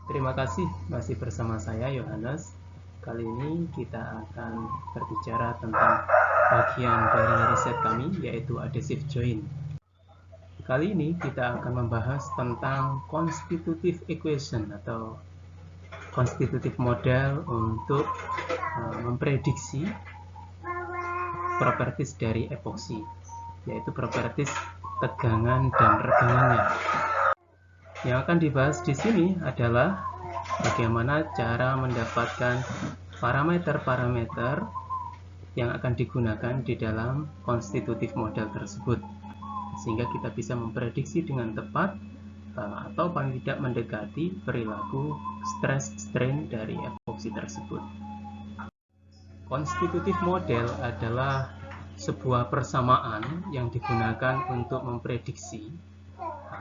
Terima kasih masih bersama saya Yohanes. Kali ini kita akan berbicara tentang bagian dari riset kami, yaitu adhesive joint. Kali ini kita akan membahas tentang constitutive equation atau constitutive model untuk memprediksi properties dari epoksi, yaitu properties tegangan dan regangannya. Yang akan dibahas di sini adalah bagaimana cara mendapatkan parameter-parameter yang akan digunakan di dalam constitutive model tersebut, sehingga kita bisa memprediksi dengan tepat atau paling tidak mendekati perilaku stress strain dari epoksi tersebut. Constitutive model adalah sebuah persamaan yang digunakan untuk memprediksi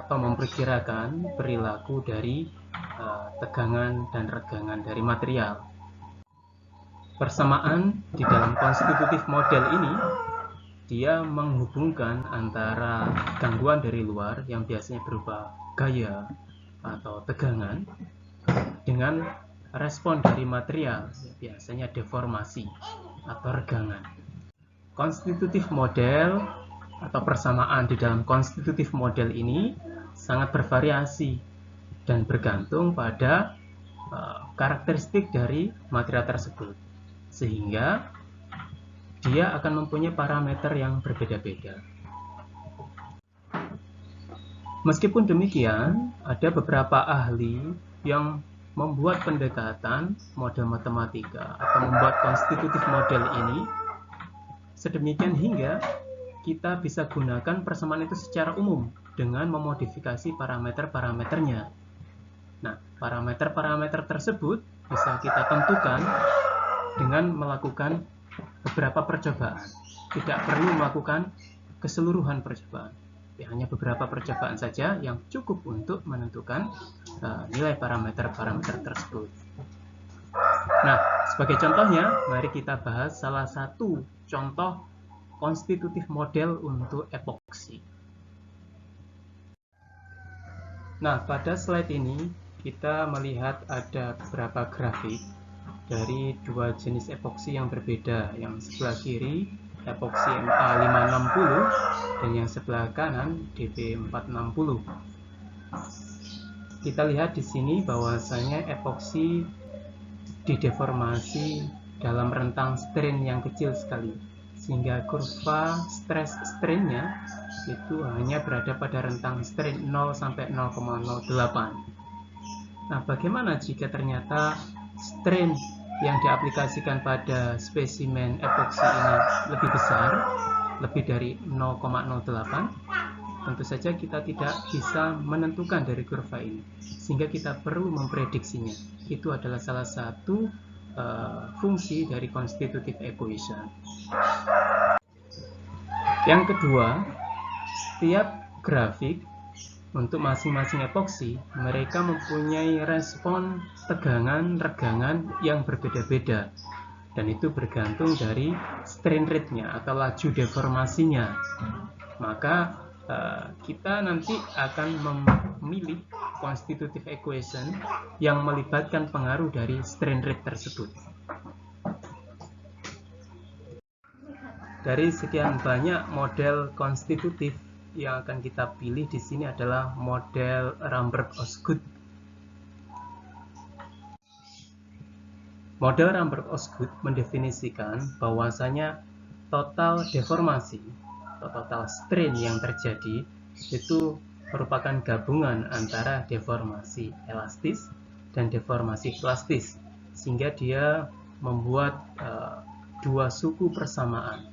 atau memperkirakan perilaku dari tegangan dan regangan dari material. Persamaan di dalam constitutive model ini dia menghubungkan antara gangguan dari luar yang biasanya berupa gaya atau tegangan dengan respon dari material, biasanya deformasi atau regangan. Constitutive model atau persamaan di dalam constitutive model ini sangat bervariasi dan bergantung pada karakteristik dari material tersebut, sehingga dia akan mempunyai parameter yang berbeda-beda. Meskipun demikian, ada beberapa ahli yang membuat pendekatan model matematika atau membuat constitutive model ini sedemikian hingga kita bisa gunakan persamaan itu secara umum dengan memodifikasi parameter-parameternya. Nah, parameter-parameter tersebut bisa kita tentukan dengan melakukan beberapa percobaan. Tidak perlu melakukan keseluruhan percobaan. Hanya beberapa percobaan saja yang cukup untuk menentukan nilai parameter-parameter tersebut. Nah, sebagai contohnya, mari kita bahas salah satu contoh constitutive model untuk epoksi. Nah, pada slide ini kita melihat ada beberapa grafik dari dua jenis epoksi yang berbeda. Yang sebelah kiri epoksi MA560 dan yang sebelah kanan DB460. Kita lihat di sini bahwasanya epoksi dideformasi dalam rentang strain yang kecil sekali, sehingga kurva stress strain-nya itu hanya berada pada rentang strain 0 sampai 0,08. Nah, bagaimana jika ternyata strain yang diaplikasikan pada spesimen epoksi ini lebih besar, lebih dari 0,08? Tentu saja kita tidak bisa menentukan dari kurva ini, sehingga kita perlu memprediksinya. Itu adalah salah satu fungsi dari constitutive equation. Yang kedua, setiap grafik untuk masing-masing epoksi, mereka mempunyai respon tegangan, regangan yang berbeda-beda, dan itu bergantung dari strain rate-nya atau laju deformasinya. Maka kita nanti akan memilih constitutive equation yang melibatkan pengaruh dari strain rate tersebut. Dari sekian banyak model konstitutif yang akan kita pilih di sini adalah model Ramberg-Osgood. Model Ramberg-Osgood mendefinisikan bahwasanya total deformasi atau total strain yang terjadi itu merupakan gabungan antara deformasi elastis dan deformasi plastis, sehingga dia membuat dua suku persamaan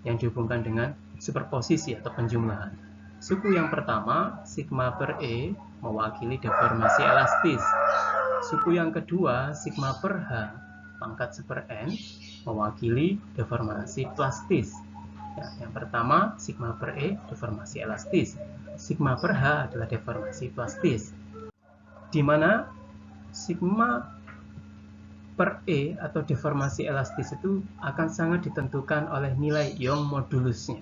yang dihubungkan dengan superposisi atau penjumlahan. Suku yang pertama, sigma per E, mewakili deformasi elastis. Suku yang kedua, sigma per H, pangkat seper N, mewakili deformasi plastis. Ya, yang pertama, sigma per E, deformasi elastis. Sigma per H adalah deformasi plastis. Di mana sigma per E atau deformasi elastis itu akan sangat ditentukan oleh nilai Young modulusnya.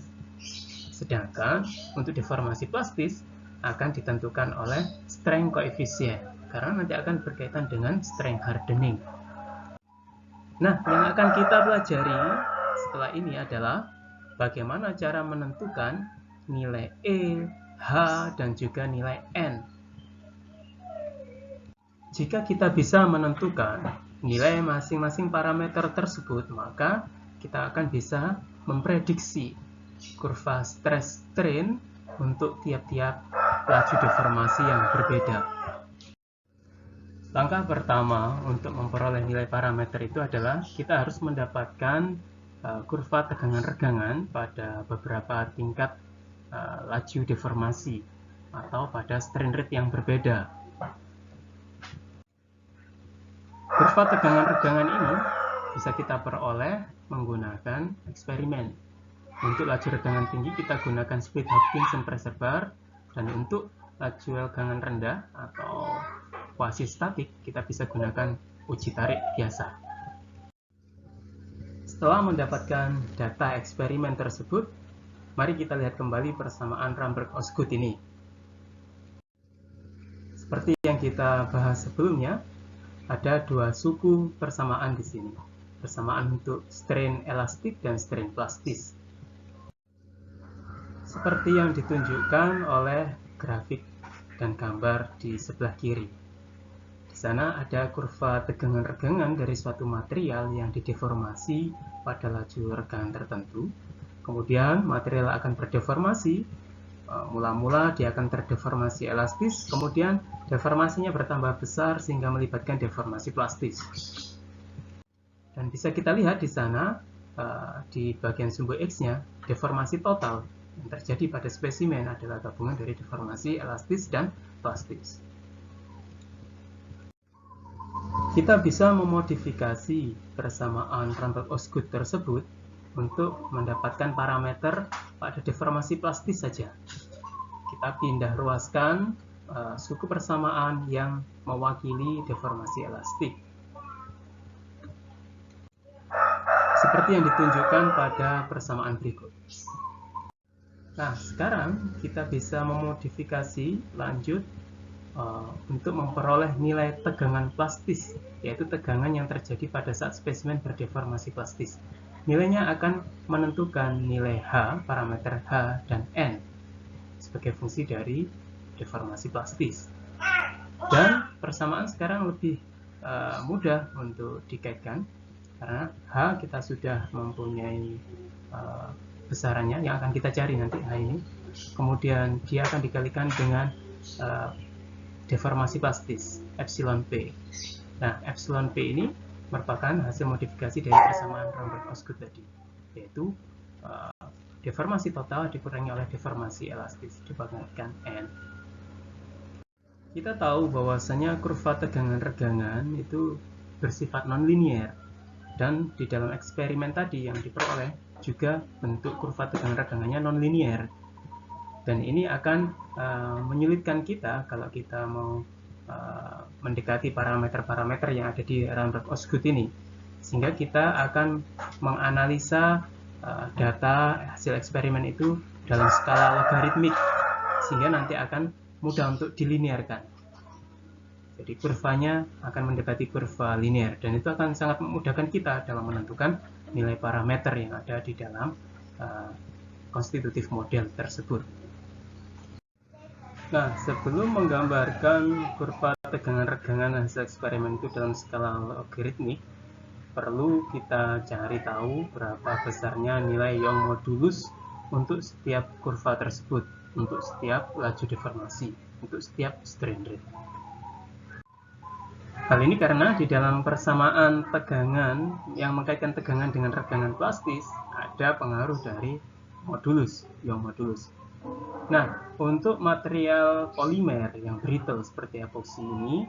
Sedangkan untuk deformasi plastis akan ditentukan oleh strain coefficient karena nanti akan berkaitan dengan strength hardening. Nah, yang akan kita pelajari setelah ini adalah bagaimana cara menentukan nilai E, H, dan juga nilai N. Jika kita bisa menentukan nilai masing-masing parameter tersebut, maka kita akan bisa memprediksi kurva stress strain untuk tiap-tiap laju deformasi yang berbeda. Langkah pertama untuk memperoleh nilai parameter itu adalah kita harus mendapatkan kurva tegangan regangan pada beberapa tingkat laju deformasi atau pada strain rate yang berbeda. Kurva tegangan regangan ini bisa kita peroleh menggunakan eksperimen. Untuk laju regangan tinggi kita gunakan Split Hopkinson pressure bar, dan untuk laju regangan rendah atau quasi statik kita bisa gunakan uji tarik biasa. Setelah mendapatkan data eksperimen tersebut, mari kita lihat kembali persamaan Ramberg-Osgood ini. Seperti yang kita bahas sebelumnya, ada dua suku persamaan di sini. Persamaan untuk strain elastik dan strain plastis. Seperti yang ditunjukkan oleh grafik dan gambar di sebelah kiri. Di sana ada kurva tegangan regangan dari suatu material yang dideformasi pada laju regangan tertentu. Kemudian material akan berdeformasi. Mula-mula dia akan terdeformasi elastis, kemudian deformasinya bertambah besar sehingga melibatkan deformasi plastis. Dan bisa kita lihat di sana di bagian sumbu X-nya, deformasi total yang terjadi pada spesimen adalah gabungan dari deformasi elastis dan plastis. Kita bisa memodifikasi persamaan Ramberg-Osgood tersebut untuk mendapatkan parameter pada deformasi plastis saja. Kita pindah ruaskan suku persamaan yang mewakili deformasi elastik. Seperti yang ditunjukkan pada persamaan berikut. Nah, sekarang kita bisa memodifikasi lanjut untuk memperoleh nilai tegangan plastis, yaitu tegangan yang terjadi pada saat spesimen berdeformasi plastis. Nilainya akan menentukan nilai H, parameter H dan N sebagai fungsi dari deformasi plastis. Dan persamaan sekarang lebih mudah untuk dikaitkan karena H kita sudah mempunyai besarannya yang akan kita cari nanti H ini. Kemudian dia akan dikalikan dengan deformasi plastis epsilon P. Nah, epsilon P ini merupakan hasil modifikasi dari persamaan Ramberg-Osgood tadi, yaitu deformasi total dikurangi oleh deformasi elastis dibandingkan N. Kita tahu bahwasanya kurva tegangan regangan itu bersifat nonlinier, dan di dalam eksperimen tadi yang diperoleh juga bentuk kurva tegangan regangannya nonlinier. Dan ini akan menyulitkan kita kalau kita mau mendekati parameter-parameter yang ada di Ramberg-Osgood ini, sehingga kita akan menganalisa data hasil eksperimen itu dalam skala logaritmik, sehingga nanti akan mudah untuk dilinearkan. Jadi kurvanya akan mendekati kurva linear, dan itu akan sangat memudahkan kita dalam menentukan nilai parameter yang ada di dalam konstitutif model tersebut. Nah, sebelum menggambarkan kurva tegangan regangan hasil eksperimen itu dalam skala logaritmik, perlu kita cari tahu berapa besarnya nilai Young modulus untuk setiap kurva tersebut, untuk setiap laju deformasi, untuk setiap strain rate. Hal ini karena di dalam persamaan tegangan yang mengkaitkan tegangan dengan regangan plastis ada pengaruh dari modulus, Young modulus. Nah, untuk material polimer yang brittle seperti epoksi ini,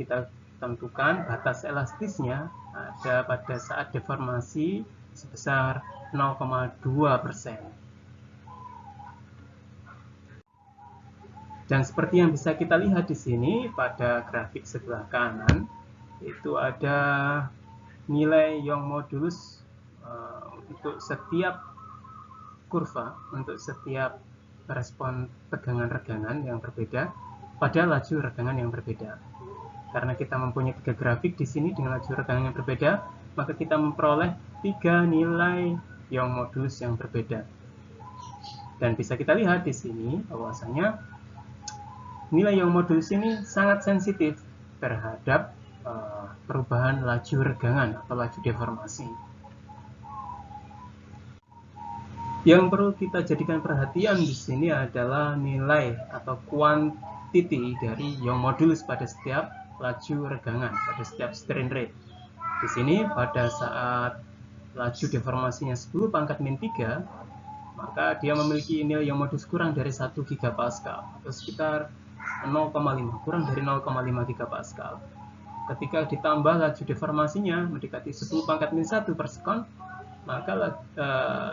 kita tentukan batas elastisnya ada pada saat deformasi sebesar 0,2%. Dan seperti yang bisa kita lihat di sini pada grafik sebelah kanan, itu ada nilai Young modulus untuk setiap kurva, untuk setiap respon tegangan regangan yang berbeda pada laju regangan yang berbeda. Karena kita mempunyai 3 grafik di sini dengan laju regangan yang berbeda, maka kita memperoleh 3 nilai Young modulus yang berbeda. Dan bisa kita lihat di sini bahwasanya nilai Young modulus ini sangat sensitif terhadap perubahan laju regangan atau laju deformasi. Yang perlu kita jadikan perhatian di sini adalah nilai atau kuantiti dari Young modulus pada setiap laju regangan, pada setiap strain rate. Di sini pada saat laju deformasinya 10 pangkat min 3, maka dia memiliki nilai Young modulus kurang dari 1 gigapascal atau sekitar 0,5, kurang dari 0,5 gigapascal. Ketika ditambah laju deformasinya mendekati 10 pangkat min 1 per sekon, maka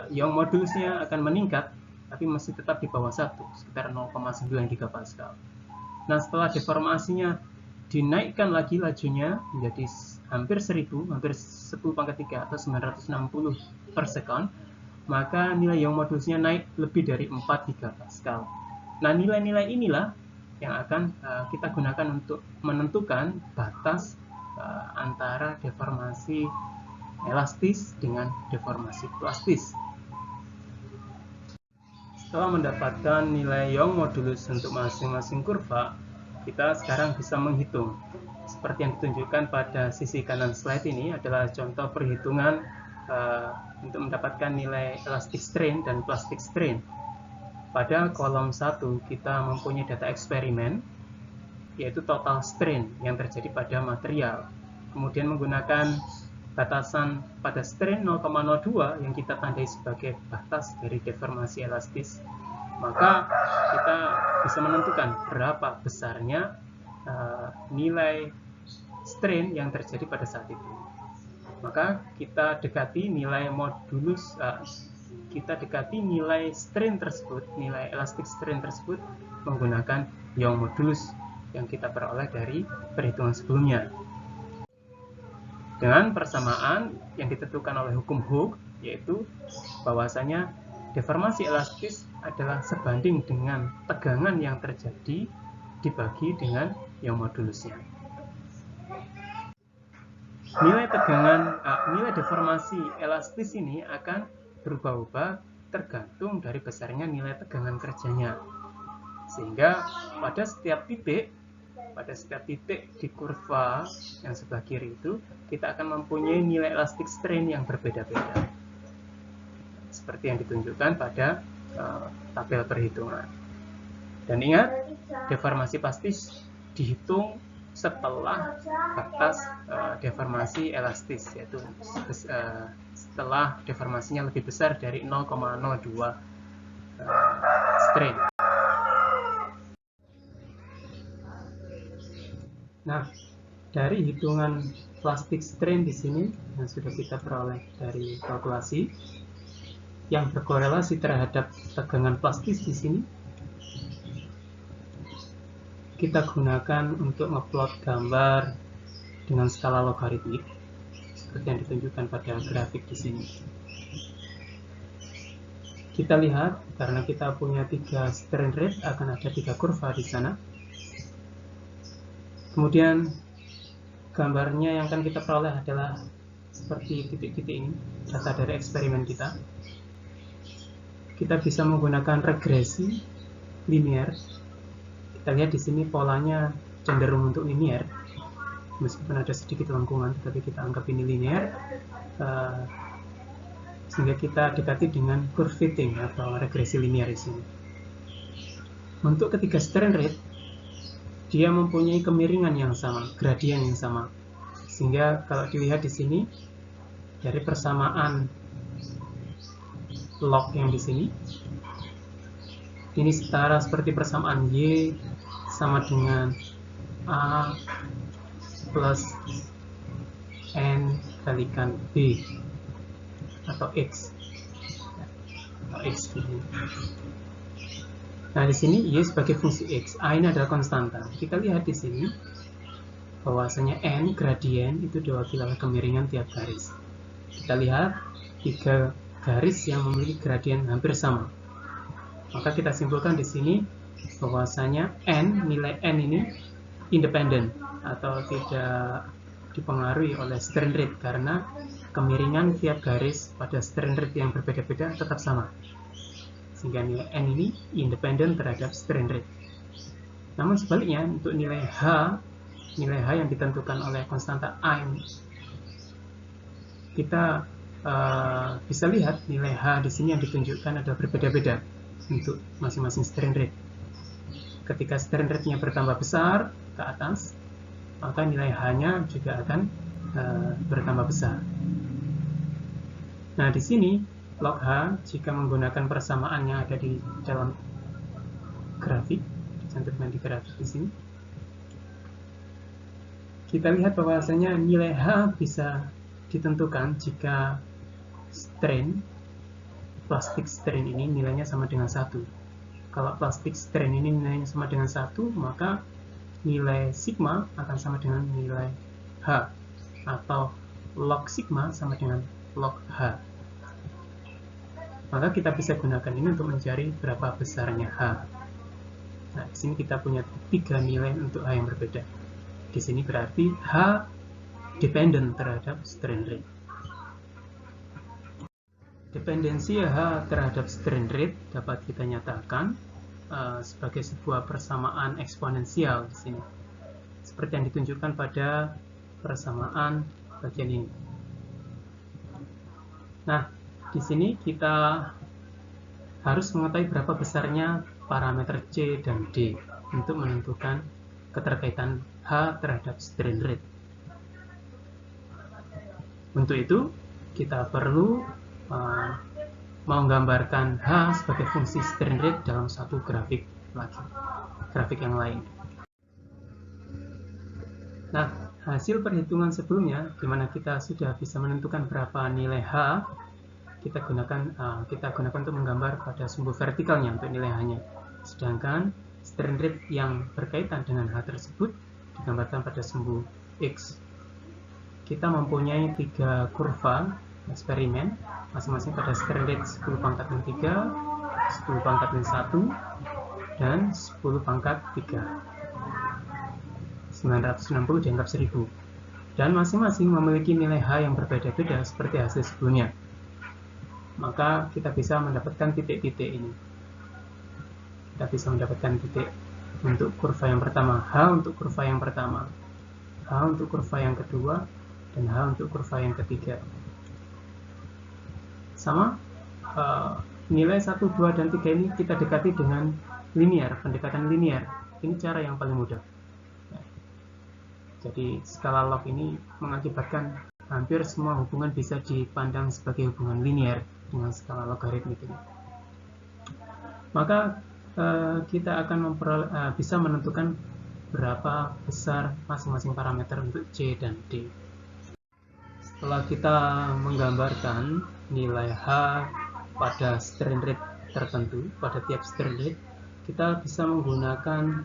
Young modulusnya akan meningkat, tapi masih tetap di bawah 1, sekitar 0,9 gigapascal. Nah, setelah deformasinya dinaikkan lagi lajunya menjadi hampir 1000, hampir 10 pangkat 3 atau 960 per sekon, maka nilai Young modulusnya naik lebih dari 4 gigapascal. Nah, nilai-nilai inilah yang akan kita gunakan untuk menentukan batas antara deformasi elastis dengan deformasi plastis. Setelah mendapatkan nilai Young modulus untuk masing-masing kurva, kita sekarang bisa menghitung. Seperti yang ditunjukkan pada sisi kanan slide ini adalah contoh perhitungan untuk mendapatkan nilai elastic strain dan plastic strain. Pada kolom 1 kita mempunyai data eksperimen, yaitu total strain yang terjadi pada material. Kemudian menggunakan batasan pada strain 0,02 yang kita tandai sebagai batas dari deformasi elastis, maka kita bisa menentukan berapa besarnya nilai strain yang terjadi pada saat itu. Maka kita dekati nilai modulus, kita dekati nilai strain tersebut, nilai elastic strain tersebut menggunakan Young modulus yang kita peroleh dari perhitungan sebelumnya. Dengan persamaan yang ditentukan oleh hukum Hooke, yaitu bahwasanya deformasi elastis adalah sebanding dengan tegangan yang terjadi dibagi dengan Young modulusnya. Nilai deformasi elastis ini akan berubah-ubah tergantung dari besarnya nilai tegangan kerjanya. Sehingga pada setiap titik di kurva yang sebelah kiri itu, kita akan mempunyai nilai elastic strain yang berbeda-beda, seperti yang ditunjukkan pada tabel perhitungan. Dan ingat, deformasi plastis dihitung setelah batas deformasi elastis, yaitu setelah deformasinya lebih besar dari 0,02 strain. Nah, dari hitungan plastic strain di sini yang sudah kita peroleh dari kalkulasi yang berkorelasi terhadap tegangan plastis di sini, kita gunakan untuk ngeplot gambar dengan skala logaritmik seperti yang ditunjukkan pada grafik di sini. Kita lihat, karena kita punya 3 strain rate, akan ada 3 kurva di sana. Kemudian gambarnya yang akan kita peroleh adalah seperti titik-titik ini, data dari eksperimen kita. Kita bisa menggunakan regresi linear. Kita lihat di sini polanya cenderung untuk linear, meskipun ada sedikit lengkungan, tapi kita anggap ini linear, sehingga kita dekati dengan curve fitting atau regresi linear di sini. Untuk ketiga strain rate, dia mempunyai kemiringan yang sama, gradien yang sama, sehingga kalau dilihat di sini dari persamaan log yang di sini, ini setara seperti persamaan Y sama dengan A plus N kalikan B atau X ini. Nah, di sini Y sebagai fungsi X, A ini adalah konstanta. Kita lihat di sini bahwasanya N gradien itu diwakili oleh kemiringan tiap garis. Kita lihat 3 garis yang memiliki gradien hampir sama. Maka kita simpulkan di sini bahwasanya N, nilai N ini independen. atau tidak dipengaruhi oleh strain rate, karena kemiringan tiap garis pada strain rate yang berbeda-beda tetap sama, sehingga nilai n ini independen terhadap strain rate. Namun sebaliknya, untuk nilai H yang ditentukan oleh konstanta A ini, kita bisa lihat nilai H di sini yang ditunjukkan adalah berbeda-beda untuk masing-masing strain rate. Ketika strain rate-nya bertambah besar ke atas, maka nilai H-nya juga akan bertambah besar. Nah, di sini log H jika menggunakan persamaan yang ada di dalam grafik, dicantumkan di grafik di sini, kita lihat bahwasanya nilai H bisa ditentukan jika plastik strain ini nilainya sama dengan 1. Kalau plastik strain ini nilainya sama dengan 1, maka nilai sigma akan sama dengan nilai H, atau log sigma sama dengan log H. Maka kita bisa gunakan ini untuk mencari berapa besarnya H. Nah, di sini kita punya 3 nilai untuk H yang berbeda. Di sini berarti H dependent terhadap strain rate. Dependensi H terhadap strain rate dapat kita nyatakan sebagai sebuah persamaan eksponensial di sini, seperti yang ditunjukkan pada persamaan bagian ini. Nah, di sini kita harus mengetahui berapa besarnya parameter C dan D untuk menentukan keterkaitan H terhadap strain rate. Untuk itu, kita perlu menggambarkan H sebagai fungsi strain rate dalam satu grafik lagi, grafik yang lain. Nah, hasil perhitungan sebelumnya, di mana kita sudah bisa menentukan berapa nilai H, kita gunakan untuk menggambar pada sumbu vertikalnya untuk nilai H-nya. Sedangkan strain rate yang berkaitan dengan H tersebut digambarkan pada sumbu X. Kita mempunyai 3 kurva eksperimen, masing-masing pada strain rate 10 pangkat min 3, 10 pangkat min 1, dan 10 pangkat 3. 960 dianggap 1000. Dan masing-masing memiliki nilai H yang berbeda-beda seperti hasil sebelumnya. Maka kita bisa mendapatkan titik-titik ini. Kita bisa mendapatkan titik untuk kurva yang pertama, H untuk kurva yang pertama, H untuk kurva yang kedua, dan H untuk kurva yang ketiga. Sama, nilai 1, 2, dan 3 ini kita dekati dengan linear, pendekatan linear. Ini cara yang paling mudah. Jadi skala log ini mengakibatkan hampir semua hubungan bisa dipandang sebagai hubungan linear dengan skala logaritmik ini. Maka kita akan bisa menentukan berapa besar masing-masing parameter untuk C dan D. Setelah kita menggambarkan nilai H pada strain rate tertentu, pada tiap strain rate, kita bisa menggunakan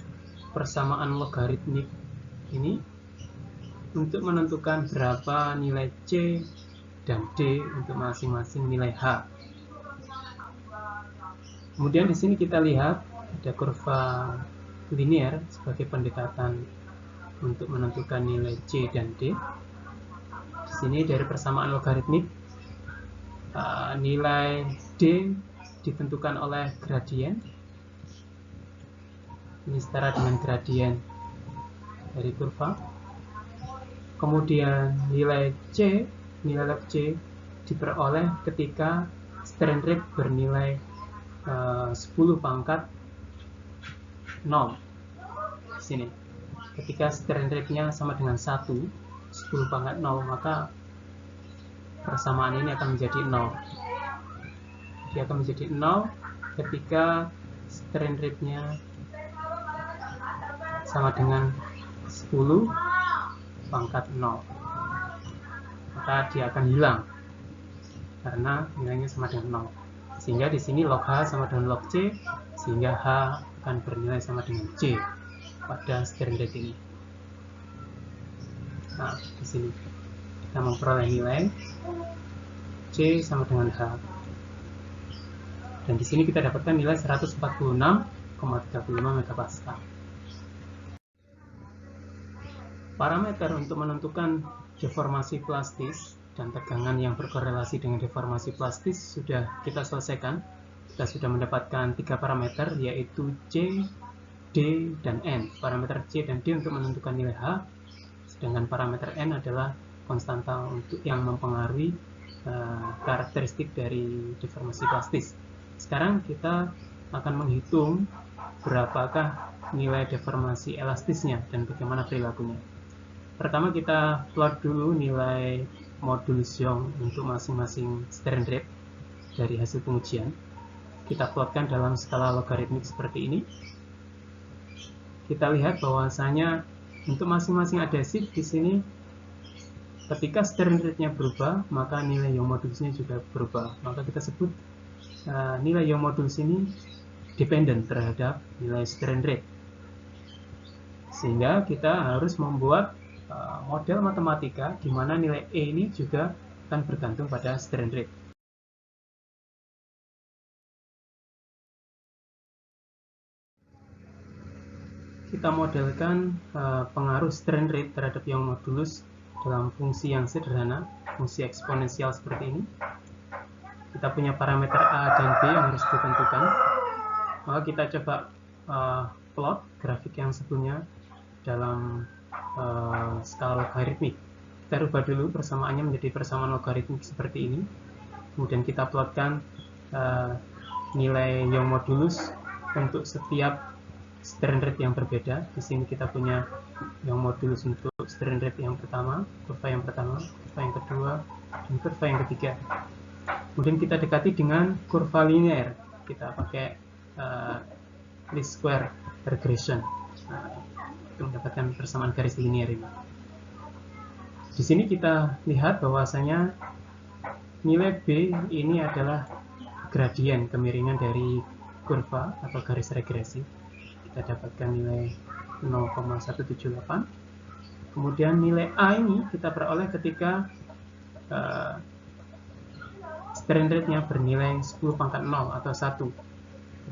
persamaan logaritmik ini untuk menentukan berapa nilai C dan D untuk masing-masing nilai H. Kemudian di sini kita lihat ada kurva linear sebagai pendekatan untuk menentukan nilai C dan D. Di sini dari persamaan logaritmik, nilai D ditentukan oleh gradien. Ini setara dengan gradien dari kurva. Kemudian nilai log C diperoleh ketika strain rate bernilai 10 pangkat 0. Di sini, ketika strain rate-nya sama dengan 1, 10 pangkat 0, maka persamaan ini akan menjadi 0. Dia akan menjadi 0 ketika strain rate-nya sama dengan 10 pangkat 0, maka dia akan hilang karena nilainya sama dengan 0. Sehingga di sini log H sama dengan log C, sehingga H akan bernilai sama dengan C pada strain rate ini. Nah, di sini kita memperoleh nilai C sama dengan H. Dan di sini kita dapatkan nilai 146,35 MPa. Parameter untuk menentukan deformasi plastis dan tegangan yang berkorelasi dengan deformasi plastis sudah kita selesaikan. Kita sudah mendapatkan 3 parameter, yaitu C, D, dan N. Parameter C dan D untuk menentukan nilai H, sedangkan parameter N adalah konstanta untuk yang mempengaruhi karakteristik dari deformasi plastis. Sekarang kita akan menghitung berapakah nilai deformasi elastisnya dan bagaimana perilakunya. Pertama kita plot dulu nilai modulus Young untuk masing-masing strain rate dari hasil pengujian. Kita plotkan dalam skala logaritmik seperti ini. Kita lihat bahwasanya untuk masing-masing adhesif di sini ketika strain rate-nya berubah, maka nilai Young modulusnya juga berubah. Maka kita sebut nilai Young modulus ini dependent terhadap nilai strain rate. Sehingga kita harus membuat model matematika di mana nilai E ini juga akan bergantung pada strain rate. Kita modelkan pengaruh strain rate terhadap Young modulus dalam fungsi yang sederhana, fungsi eksponensial seperti ini. Kita punya parameter A dan B yang harus ditentukan. Maka kita coba plot grafik yang sebelumnya dalam skala logaritmik. Kita rubah dulu persamaannya menjadi persamaan logaritmik seperti ini. Kemudian kita plotkan nilai Young modulus untuk setiap strain rate yang berbeda. Di sini kita punya Young modulus untuk strain rate yang pertama, kurva yang pertama, kurva yang kedua, dan kurva yang ketiga. Kemudian kita dekati dengan kurva linear. Kita pakai least square regression untuk mendapatkan persamaan garis linear ini. Di sini kita lihat bahwasanya nilai B ini adalah gradien kemiringan dari kurva atau garis regresi. Kita dapatkan nilai 0,178. Kemudian nilai A ini kita peroleh ketika strain rate-nya bernilai 10 pangkat 0 atau 1.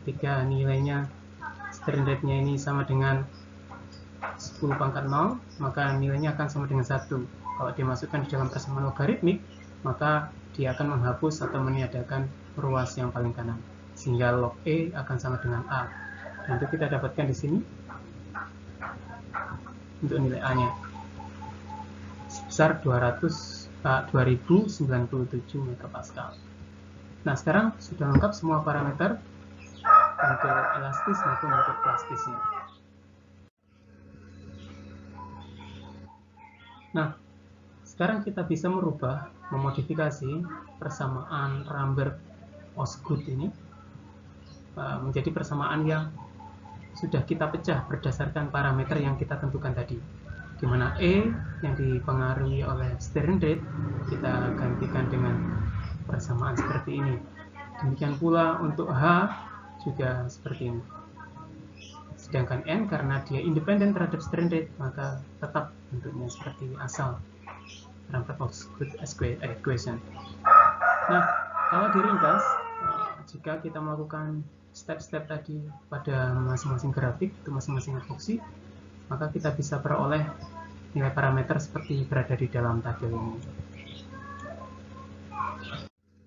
Ketika nilainya strain rate-nya ini sama dengan 10 pangkat 0, maka nilainya akan sama dengan 1. Kalau dimasukkan di dalam persamaan logaritmik, maka dia akan menghapus atau meniadakan ruas yang paling kanan, sehingga log E akan sama dengan A. Dan itu kita dapatkan di sini untuk nilai A-nya sebesar 2097 MPa. Nah, sekarang sudah lengkap semua parameter untuk elastis maupun untuk plastisnya. Nah, sekarang kita bisa merubah, memodifikasi persamaan Ramberg-Osgood ini menjadi persamaan yang sudah kita pecah berdasarkan parameter yang kita tentukan tadi, di mana E yang dipengaruhi oleh strain rate kita gantikan dengan persamaan seperti ini. Demikian pula untuk H juga seperti ini. Sedangkan N karena dia independen terhadap strain rate, maka tetap bentuknya seperti asal Ramberg-Osgood equation. Nah, kalau diringkas, jika kita melakukan step-step tadi pada masing-masing grafik untuk masing-masing epoksi, maka kita bisa peroleh nilai parameter seperti berada di dalam tabel ini.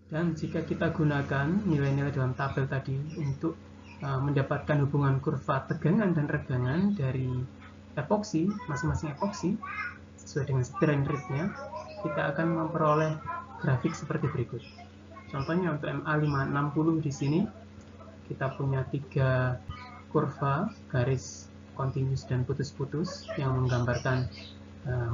Dan jika kita gunakan nilai-nilai dalam tabel tadi untuk mendapatkan hubungan kurva tegangan dan regangan dari epoksi, masing-masing epoksi sesuai dengan strain rate-nya, kita akan memperoleh grafik seperti berikut. Contohnya untuk MA560 di sini kita punya 3 kurva garis kontinus dan putus-putus yang menggambarkan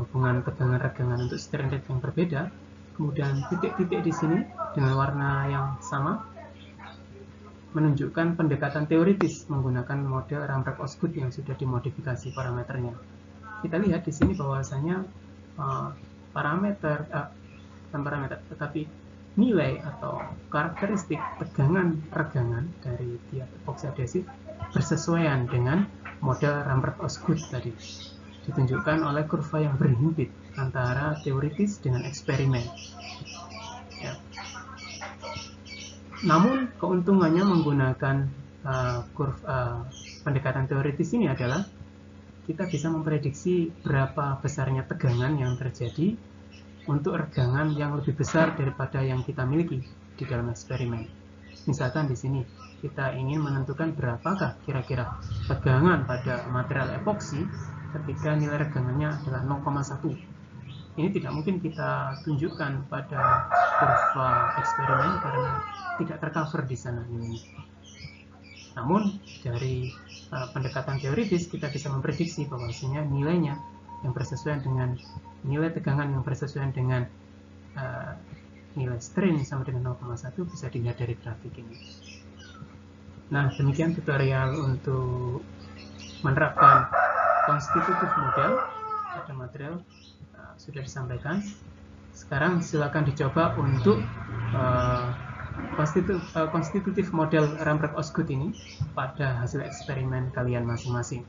hubungan tegangan regangan untuk strain rate yang berbeda. Kemudian titik-titik di sini dengan warna yang sama menunjukkan pendekatan teoritis menggunakan model Ramberg-Osgood yang sudah dimodifikasi parameternya. Kita lihat di sini bahwasanya tetapi nilai atau karakteristik tegangan regangan dari tiap epoksi adhesif bersesuaian dengan model Ramberg-Osgood tadi, ditunjukkan oleh kurva yang berhimpit antara teoritis dengan eksperimen. Ya. Namun keuntungannya menggunakan pendekatan teoritis ini adalah kita bisa memprediksi berapa besarnya tegangan yang terjadi untuk regangan yang lebih besar daripada yang kita miliki di dalam eksperimen. Misalkan di sini kita ingin menentukan berapakah kira-kira tegangan pada material epoksi ketika nilai regangannya adalah 0,1. Ini tidak mungkin kita tunjukkan pada kurva eksperimen karena tidak tercover di sana ini. Namun dari pendekatan teoritis kita bisa memprediksi bahwasanya nilainya yang bersesuaian dengan nilai tegangan yang bersesuaian dengan nilai strain sama dengan 0,1 bisa dilihat dari grafik ini. Nah, demikian tutorial untuk menerapkan constitutive model pada material sudah disampaikan. Sekarang silakan dicoba untuk constitutive model Ramberg-Osgood ini pada hasil eksperimen kalian masing-masing.